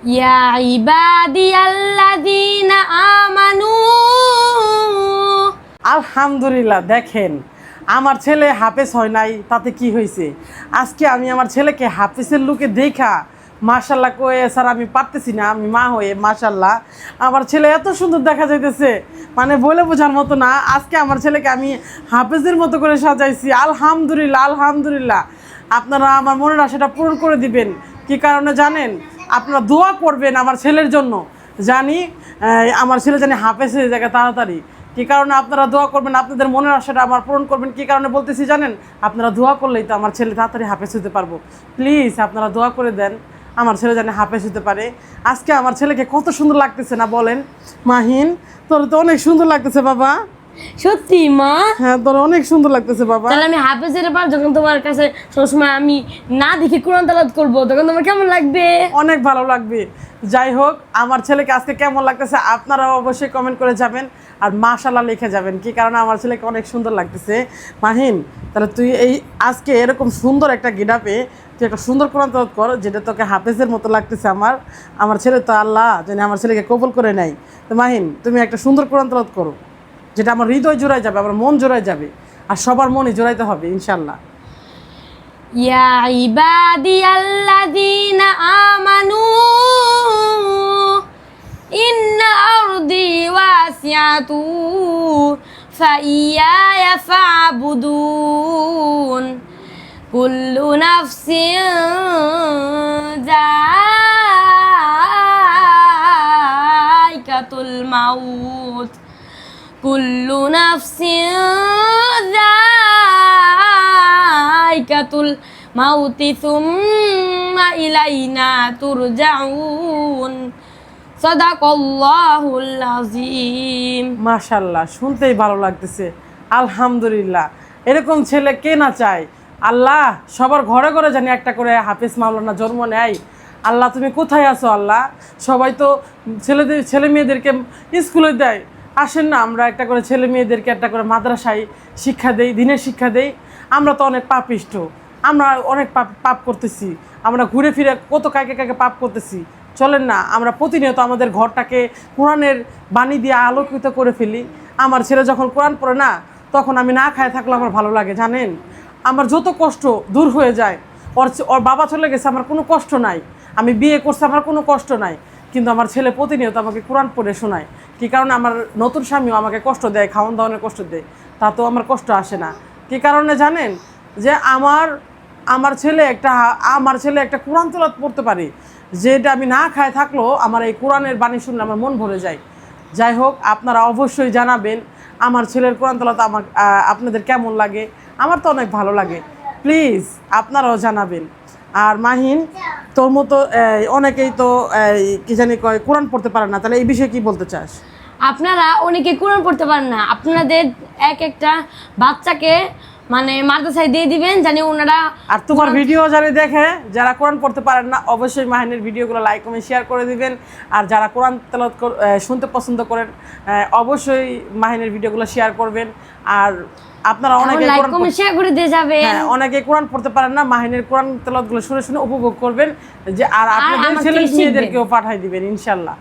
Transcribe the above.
ইয়া ইবাদিয়াল্লাযীনা আমানু। আলহামদুলিল্লাহ, দেখেন আমার ছেলে হাফেজ হয় নাই, তাতে কি হয়েছে? আজকে আমি আমার ছেলেকে হাফেজের লুকে দেখা মাশাল্লাহ কয়ে স্যার আমি পারতেছি না, আমি মা হয়ে মাশাল্লাহ আমার ছেলে এত সুন্দর দেখা যাইতেছে, মানে বলে বোঝার মতো না। আজকে আমার ছেলেকে আমি হাফেজের মতো করে সাজাইছি। আলহামদুলিল্লাহ আলহামদুলিল্লাহ। আপনারা আমার মনের আশাটা পূরণ করে দিবেন। কি কারণে জানেন? আপনারা দোয়া করবেন আমার ছেলের জন্য, জানি আমার ছেলে জানি হাফেজ হয়ে যায় তাড়াতাড়ি। কী কারণে আপনারা দোয়া করবেন, আপনাদের মনের আশাটা আমার পূরণ করবেন। কী কারণে বলতেছি জানেন? আপনারা দোয়া করলেই তো আমার ছেলে তাড়াতাড়ি হাফেজ হতে পারবো। প্লিজ আপনারা দোয়া করে দেন আমার ছেলে জানি হাফেজ হতে পারে। আজকে আমার ছেলেকে কত সুন্দর লাগতেছে না বলেন? মাহিন, তোর তো অনেক সুন্দর লাগতেছে বাবা। সত্যি মা? হ্যাঁ, তোর অনেক সুন্দর লাগতেছে বাবা। তাহলে আমি হাফেজের পর যখন তোমার কাছে সবসময় আমি না দেখে কোরআন তেলাওয়াত করবো, তখন তোমার কেমন লাগবে? অনেক ভালো লাগবে। যাই হোক, আমার ছেলেকে আজকে কেমন লাগতেছে আপনারাও অবশ্যই কমেন্ট করে যাবেন আর মাশাআল্লাহ লিখে যাবেন। কি কারণে আমার ছেলেকে অনেক সুন্দর লাগতেছে। মাহিন, তাহলে তুই এই আজকে এরকম সুন্দর একটা গেটআপে তুই একটা সুন্দর কোরআন তেলাওয়াত কর, যেটা তোকে হাফেজের মতো লাগতেছে। আমার ছেলে তো আল্লাহ জানি আমার ছেলেকে কবুল করে নেয়। তো মাহিন, তুমি একটা সুন্দর কোরআন তেলাওয়াত করো, যেটা আমার হৃদয় জোড়ায় যাবে, আমার মন জোড়ায় যাবে, আর সবার মনই জোড়াইতে হবে ইনশাল্লাহ। ইয়া ইবাদিয়াল্লাযীনা আমানু ইন্না আরদি ওয়াসিআতু ফাইয়ায়া ফা'বুদুন কুল্লু নাফসিন যায়কাতুল মাউত কুল্লু নাফসিন যায়কাতুল মাউতি সুম্মা ইলাইনা তুরজাউন। সাদাকাল্লাহুল আযীম। মাশাল্লাহ, শুনতেই ভালো লাগতেছে। আলহামদুলিল্লাহ, এরকম ছেলে কে না চায়? আল্লাহ সবার ঘরে ঘরে জানি একটা করে হাফেজ মাওলানা জন্ম নেয়। আল্লাহ তুমি কোথায় আছো? আল্লাহ সবাই তো ছেলে মেয়েদেরকে স্কুলে দেয়, আসেন না আমরা একটা করে ছেলে মেয়েদেরকে একটা করে মাদ্রাসায় শিক্ষা দেই, দিনের শিক্ষা দেই। আমরা তো অনেক পাপিষ্ঠ, আমরা অনেক পাপ করতেছি, আমরা ঘুরে ফিরে কত কাকে কাকে পাপ করতেছি। চলেন না আমরা প্রতিনিয়ত আমাদের ঘরটাকে কোরআনের বাণী দিয়ে আলোকিত করে ফেলি। আমার ছেলে যখন কোরআন পড়ে না, তখন আমি না খায় থাকলে আমার ভালো লাগে জানেন। আমার যত কষ্ট দূর হয়ে যায়। ওর বাবা চলে গেছে, আমার কোনো কষ্ট নাই। আমি বিয়ে করছি, আমার কোনো কষ্ট নাই। কিন্তু আমার ছেলে প্রতিনিয়ত আমাকে কোরআন পড়ে শোনায়। কী কারণে? আমার নতুন স্বামীও আমাকে কষ্ট দেয়, খাওয়ান দাওয়ানোর কষ্ট দেয়, তাতেও আমার কষ্ট আসে না। কী কারণে জানেন? যে আমার ছেলে একটা কোরআন তেলাওয়াত পড়তে পারে, যেটা আমি না খায় থাকলেও আমার এই কোরআনের বাণী শুনলে আমার মন ভরে যায়। যাই হোক, আপনারা অবশ্যই জানাবেন আমার ছেলের কোরআন তেলাওয়াত আপনাদের কেমন লাগে। আমার তো অনেক ভালো লাগে। প্লিজ আপনারাও জানাবেন। আর মাহিন, তোর মতো অনেকেই তো কি জানি কয় কোরআন পড়তে পারে না, তাহলে এই বিষয়ে কি বলতে চাস? আপনারা অনেকে কোরআন পড়তে পারেন না, আপনাদের এক একটা বাচ্চাকে মানে মাদ্রাসায় দিয়ে দিবেন, জানি ওনারা। আর তোমার ভিডিও জানি দেখে যারা কোরআন পড়তে পারেন না, অবশ্যই মাহিনের ভিডিওগুলো লাইক কমেন্ট শেয়ার করে দিবেন। আর যারা কোরআন তেলাওয়াত শুনতে পছন্দ করেন, অবশ্যই মাহিনের ভিডিওগুলো শেয়ার করবেন। আর আপনারা অনেকে লাইক কমেন্ট শেয়ার করে দিয়ে যাবেন। হ্যাঁ, অনেকে কোরআন পড়তে পারেন না, মাহিনের কোরআন তেলাওয়াতগুলো শুনে শুনে উপভোগ করবেন। যে আর আপনাদের ছেলে মেয়েদেরকেও পাঠাই দিবেন ইনশাল্লাহ।